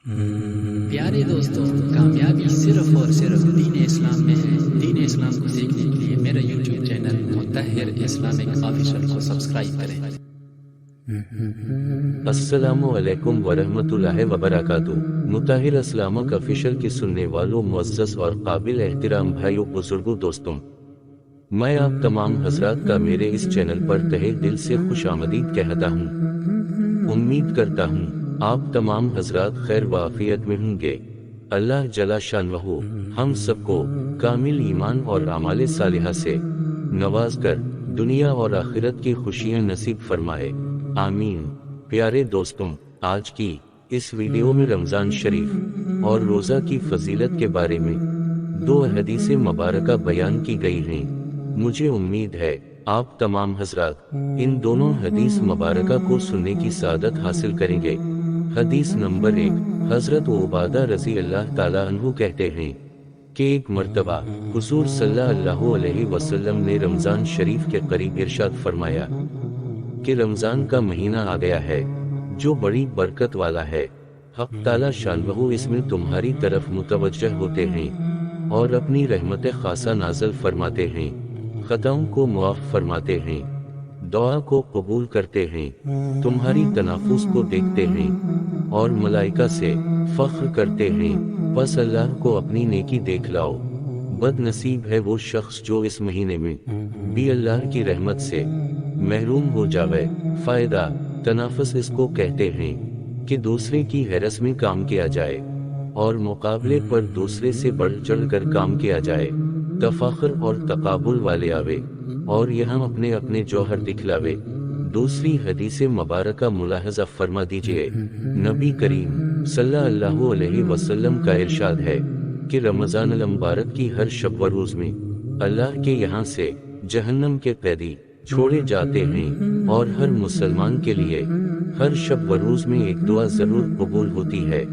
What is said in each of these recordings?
پیارے دوستوں، کامیابی صرف اور صرف دین اسلام میں ہے۔ دین اسلام کو سیکھنے کے لیے میرا یوٹیوب چینل مطہر اسلامک آفیشل کو سبسکرائب کریں۔ السلام علیکم ورحمۃ اللہ وبرکاتہ۔ مطہر اسلامک آفیشل کے سننے والوں، معزز اور قابل احترام بھائیوں، بزرگوں، دوستوں، میں آپ تمام حضرات کا میرے اس چینل پر تہہ دل سے خوش آمدید کہتا ہوں۔ امید کرتا ہوں آپ تمام حضرات خیر و عافیت میں ہوں گے۔ اللہ جل شانہ ہم سب کو کامل ایمان اور اعمال صالحہ سے نواز کر دنیا اور آخرت کی خوشیاں نصیب فرمائے، آمین۔ پیارے دوستوں، آج کی اس ویڈیو میں رمضان شریف اور روزہ کی فضیلت کے بارے میں دو حدیث مبارکہ بیان کی گئی ہیں۔ مجھے امید ہے آپ تمام حضرات ان دونوں حدیث مبارکہ کو سننے کی سعادت حاصل کریں گے۔ حدیث نمبر 1، حضرت عبادہ رضی اللہ تعالیٰ عنہ کہتے ہیں کہ ایک مرتبہ حضور صلی اللہ علیہ وسلم نے رمضان شریف کے قریب ارشاد فرمایا کہ رمضان کا مہینہ آ گیا ہے جو بڑی برکت والا ہے۔ حق تعالیٰ شانہ اس میں تمہاری طرف متوجہ ہوتے ہیں اور اپنی رحمت خاصہ نازل فرماتے ہیں، خطاؤں کو معاف فرماتے ہیں، دعا کو قبول کرتے ہیں، تمہاری تنافس کو دیکھتے ہیں اور ملائکہ سے فخر کرتے ہیں۔ بس اللہ کو اپنی نیکی دیکھ لاؤ۔ بد نصیب ہے وہ شخص جو اس مہینے میں بھی اللہ کی رحمت سے محروم ہو جاوے۔ فائدہ تنافس اس کو کہتے ہیں کہ دوسرے کی حیرت میں کام کیا جائے اور مقابلے پر دوسرے سے بڑھ چڑھ کر کام کیا جائے، تفاخر اور تقابل والے آوے اور یہاں اپنے اپنے جوہر دکھلاوے۔ دوسری حدیث مبارکہ ملاحظہ فرما دیجئے، نبی کریم صلی اللہ علیہ وسلم کا ارشاد ہے کہ رمضان المبارک کی ہر شب و روز میں اللہ کے یہاں سے جہنم کے قیدی چھوڑے جاتے ہیں اور ہر مسلمان کے لیے ہر شب و روز میں ایک دعا ضرور قبول ہوتی ہے۔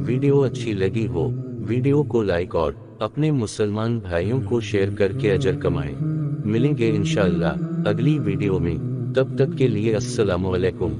ویڈیو اچھی لگی ہو ویڈیو کو لائک اور اپنے مسلمان بھائیوں کو شیئر کر کے اجر کمائیں۔ ملیں گے انشاءاللہ اگلی ویڈیو میں، تب تک کے لیے السلام علیکم۔